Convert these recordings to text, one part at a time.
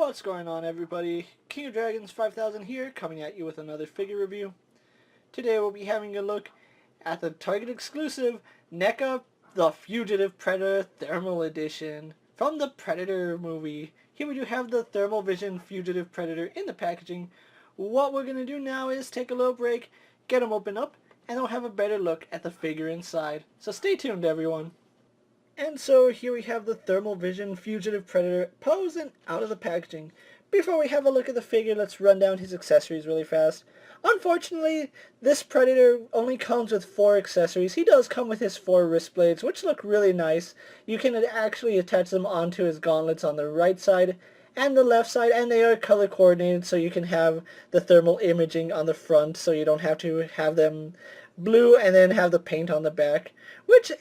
What's going on, everybody? KingofDragons 5000 here, coming at you with another figure review. Today we'll be having a look at the Target exclusive NECA The Fugitive Predator Thermal Edition from the Predator movie. Here we do have the Thermal Vision Fugitive Predator in the packaging. What we're going to do now is take a little break, get them opened up, and we'll have a better look at the figure inside. So stay tuned, everyone. And so here we have the Thermal Vision Fugitive Predator posing out of the packaging. Before we have a look at the figure, let's run down his accessories really fast. Unfortunately, this Predator only comes with 4 accessories. He does come with his 4 wrist blades, which look really nice. You can actually attach them onto his gauntlets on the right side and the left side, and they are color coordinated, so you can have the thermal imaging on the front, so you don't have to have them blue and then have the paint on the back, which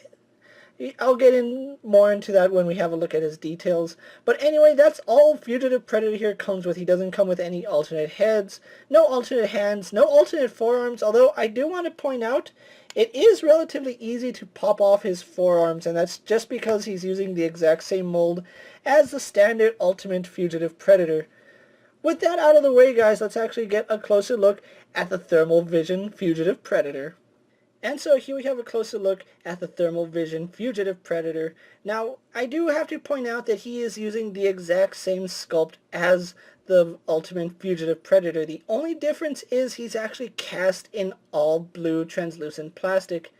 I'll get more into that when we have a look at his details. But anyway, that's all Fugitive Predator here comes with. He doesn't come with any alternate heads, no alternate hands, no alternate forearms, although I do want to point out it is relatively easy to pop off his forearms, and that's just because he's using the exact same mold as the standard Ultimate Fugitive Predator. With that out of the way, guys, let's actually get a closer look at the Thermal Vision Fugitive Predator. And so here we have a closer look at the Thermal Vision Fugitive Predator. Now, I do have to point out that he is using the exact same sculpt as the Ultimate Fugitive Predator. The only difference is he's actually cast in all blue translucent plastic.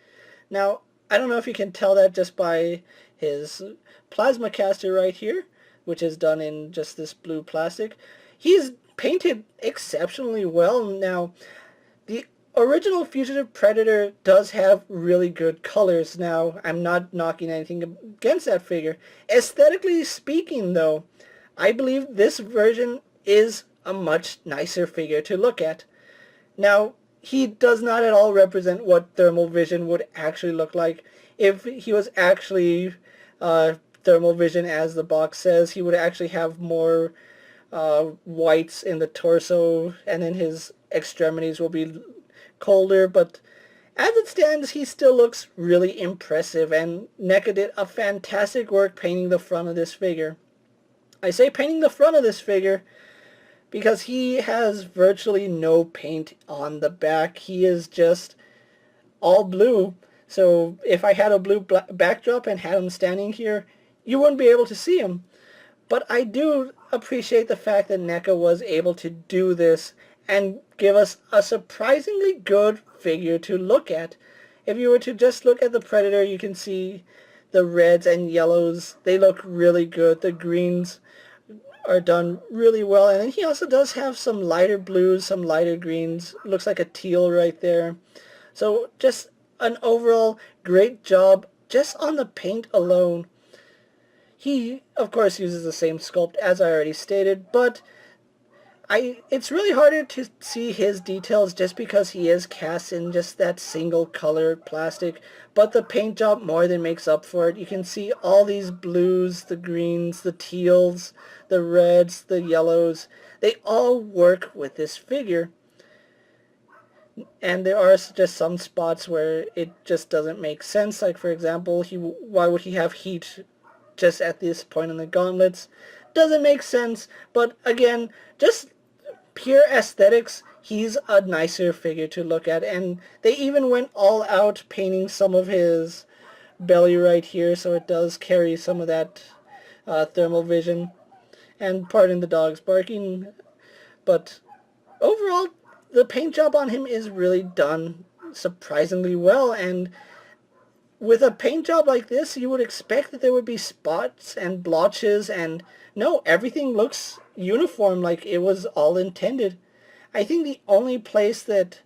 Now, I don't know if you can tell that just by his plasma caster right here, which is done in just this blue plastic. He's painted exceptionally well. Now, the original Fugitive Predator does have really good colors. Now, I'm not knocking anything against that figure. Aesthetically speaking, though, I believe this version is a much nicer figure to look at. Now, he does not at all represent what Thermal Vision would actually look like. If he was actually Thermal Vision, as the box says, he would actually have more whites in the torso, and then his extremities will be colder, but as it stands, he still looks really impressive, and NECA did a fantastic work painting the front of this figure. I say painting the front of this figure because he has virtually no paint on the back. He is just all blue, so if I had a blue backdrop and had him standing here, you wouldn't be able to see him. But I do appreciate the fact that NECA was able to do this and give us a surprisingly good figure to look at. If you were to just look at the Predator, you can see the reds and yellows. They look really good. The greens are done really well. And then he also does have some lighter blues, some lighter greens. Looks like a teal right there. So just an overall great job just on the paint alone. He, of course, uses the same sculpt as I already stated, but it's really harder to see his details just because he is cast in just that single color plastic, but the paint job more than makes up for it. You can see all these blues, the greens, the teals, the reds, the yellows. They all work with this figure. And there are just some spots where it just doesn't make sense. Like, for example, why would he have heat just at this point in the gauntlets? Doesn't make sense, but again, just pure aesthetics, he's a nicer figure to look at. And they even went all out painting some of his belly right here, so it does carry some of that thermal vision. And pardon the dogs barking, but overall the paint job on him is really done surprisingly well. And with a paint job like this, you would expect that there would be spots and blotches, and no, everything looks uniform like it was all intended. I think the only place that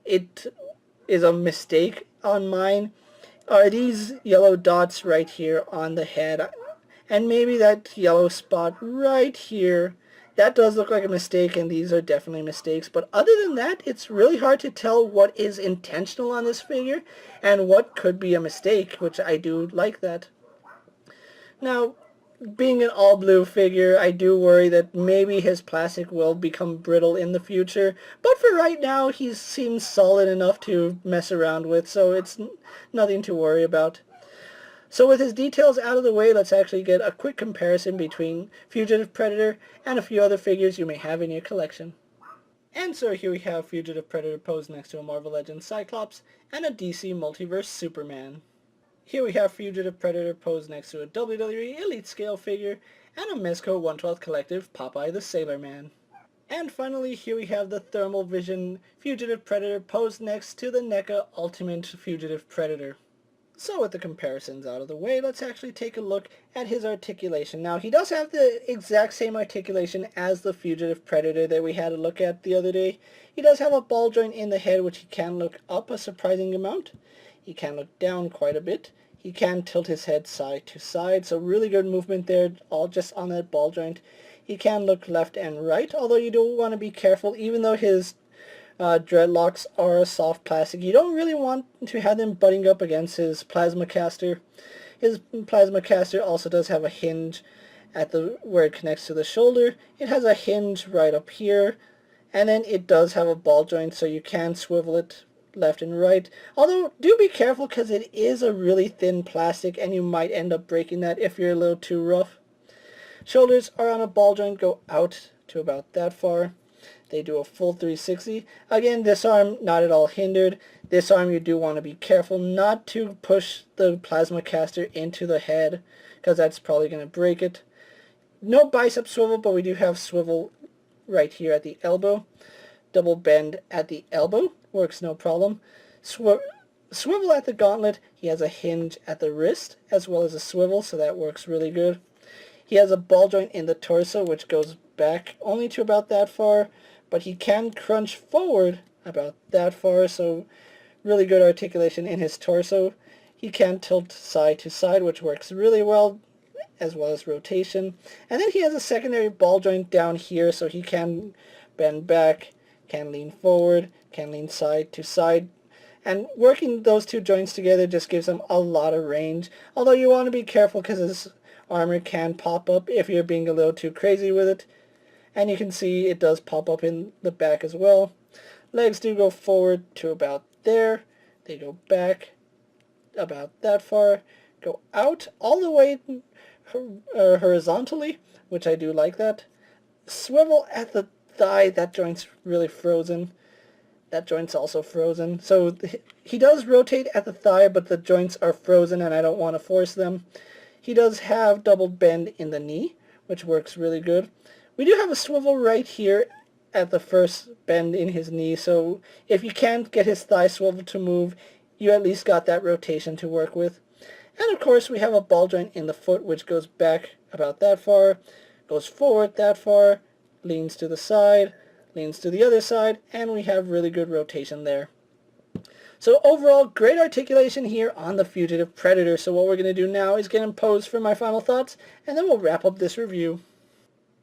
it is a mistake on mine are these yellow dots right here on the head, and maybe that yellow spot right here. That does look like a mistake, and these are definitely mistakes. But other than that, it's really hard to tell what is intentional on this figure and what could be a mistake, which I do like that. Now, being an all-blue figure, I do worry that maybe his plastic will become brittle in the future. But for right now, he seems solid enough to mess around with, so it's nothing to worry about. So with his details out of the way, let's actually get a quick comparison between Fugitive Predator and a few other figures you may have in your collection. And so here we have Fugitive Predator posed next to a Marvel Legends Cyclops and a DC Multiverse Superman. Here we have Fugitive Predator posed next to a WWE Elite Scale figure and a Mezco 1/12 Collective Popeye the Sailor Man. And finally, here we have the Thermal Vision Fugitive Predator posed next to the NECA Ultimate Fugitive Predator. So with the comparisons out of the way, let's actually take a look at his articulation. Now, he does have the exact same articulation as the Fugitive Predator that we had a look at the other day. He does have a ball joint in the head, which he can look up a surprising amount. He can look down quite a bit. He can tilt his head side to side, so really good movement there, all just on that ball joint. He can look left and right, although you do want to be careful, even though his dreadlocks are a soft plastic. You don't really want to have them butting up against his plasma caster. His plasma caster also does have a hinge at where it connects to the shoulder. It has a hinge right up here, and then it does have a ball joint, so you can swivel it left and right. Although, do be careful because it is a really thin plastic, and you might end up breaking that if you're a little too rough. Shoulders are on a ball joint, go out to about that far. They do a full 360. Again, this arm not at all hindered. This arm you do want to be careful not to push the plasma caster into the head, because that's probably going to break it. No bicep swivel, but we do have swivel right here at the elbow. Double bend at the elbow, works no problem. Swivel at the gauntlet. He has a hinge at the wrist as well as a swivel, so that works really good. He has a ball joint in the torso, which goes back only to about that far, but he can crunch forward about that far, so really good articulation in his torso. He can tilt side to side, which works really well, as well as rotation. And then he has a secondary ball joint down here, so he can bend back, can lean forward, can lean side to side. And working those two joints together just gives him a lot of range, although you want to be careful because his armor can pop up if you're being a little too crazy with it. And you can see it does pop up in the back as well. Legs do go forward to about there. They go back about that far. Go out all the way horizontally, which I do like that. Swivel at the thigh. That joint's really frozen. That joint's also frozen. So he does rotate at the thigh, but the joints are frozen and I don't want to force them. He does have double bend in the knee, which works really good. We do have a swivel right here at the first bend in his knee, so if you can't get his thigh swivel to move, you at least got that rotation to work with. And of course we have a ball joint in the foot, which goes back about that far, goes forward that far, leans to the side, leans to the other side, and we have really good rotation there. So overall, great articulation here on the Fugitive Predator. So what we're going to do now is get him posed for my final thoughts, and then we'll wrap up this review.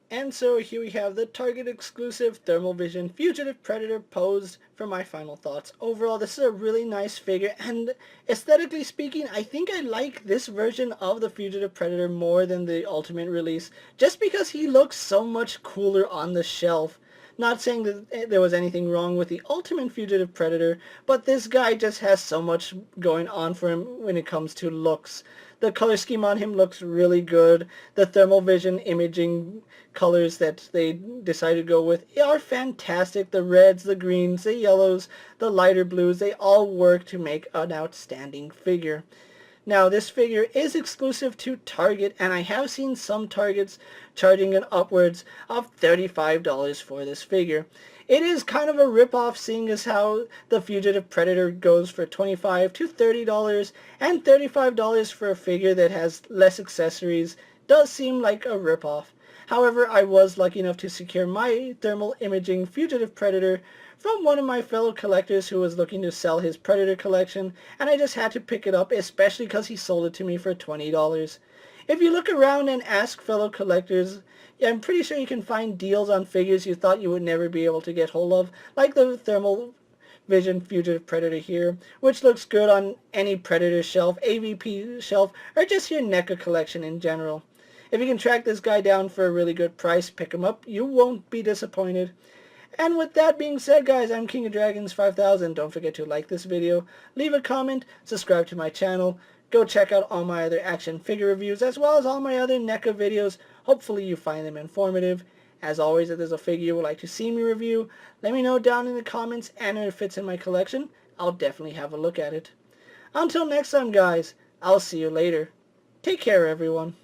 And so here we have the Target exclusive Thermal Vision Fugitive Predator posed for my final thoughts. Overall, this is a really nice figure, and aesthetically speaking, I think I like this version of the Fugitive Predator more than the Ultimate release, just because he looks so much cooler on the shelf. Not saying that there was anything wrong with the Ultimate Fugitive Predator, but this guy just has so much going on for him when it comes to looks. The color scheme on him looks really good. The thermal vision imaging colors that they decided to go with are fantastic. The reds, the greens, the yellows, the lighter blues, they all work to make an outstanding figure. Now, this figure is exclusive to Target, and I have seen some Targets charging an upwards of $35 for this figure. It is kind of a rip-off, seeing as how the Fugitive Predator goes for $25 to $30, and $35 for a figure that has less accessories does seem like a rip-off. However, I was lucky enough to secure my thermal imaging Fugitive Predator from one of my fellow collectors who was looking to sell his Predator collection, and I just had to pick it up, especially because he sold it to me for $20. If you look around and ask fellow collectors, I'm pretty sure you can find deals on figures you thought you would never be able to get hold of, like the Thermal Vision Fugitive Predator here, which looks good on any Predator shelf, AVP shelf, or just your NECA collection in general. If you can track this guy down for a really good price, pick him up. You won't be disappointed. And with that being said, guys, I'm KingofDragons 5000. Don't forget to like this video, leave a comment, subscribe to my channel, Go check out all my other action figure reviews as well as all my other NECA videos. Hopefully you find them informative. As always, if there's a figure you would like to see me review, let me know down in the comments, and if it fits in my collection, I'll definitely have a look at it. Until next time, guys, I'll see you later. Take care, everyone.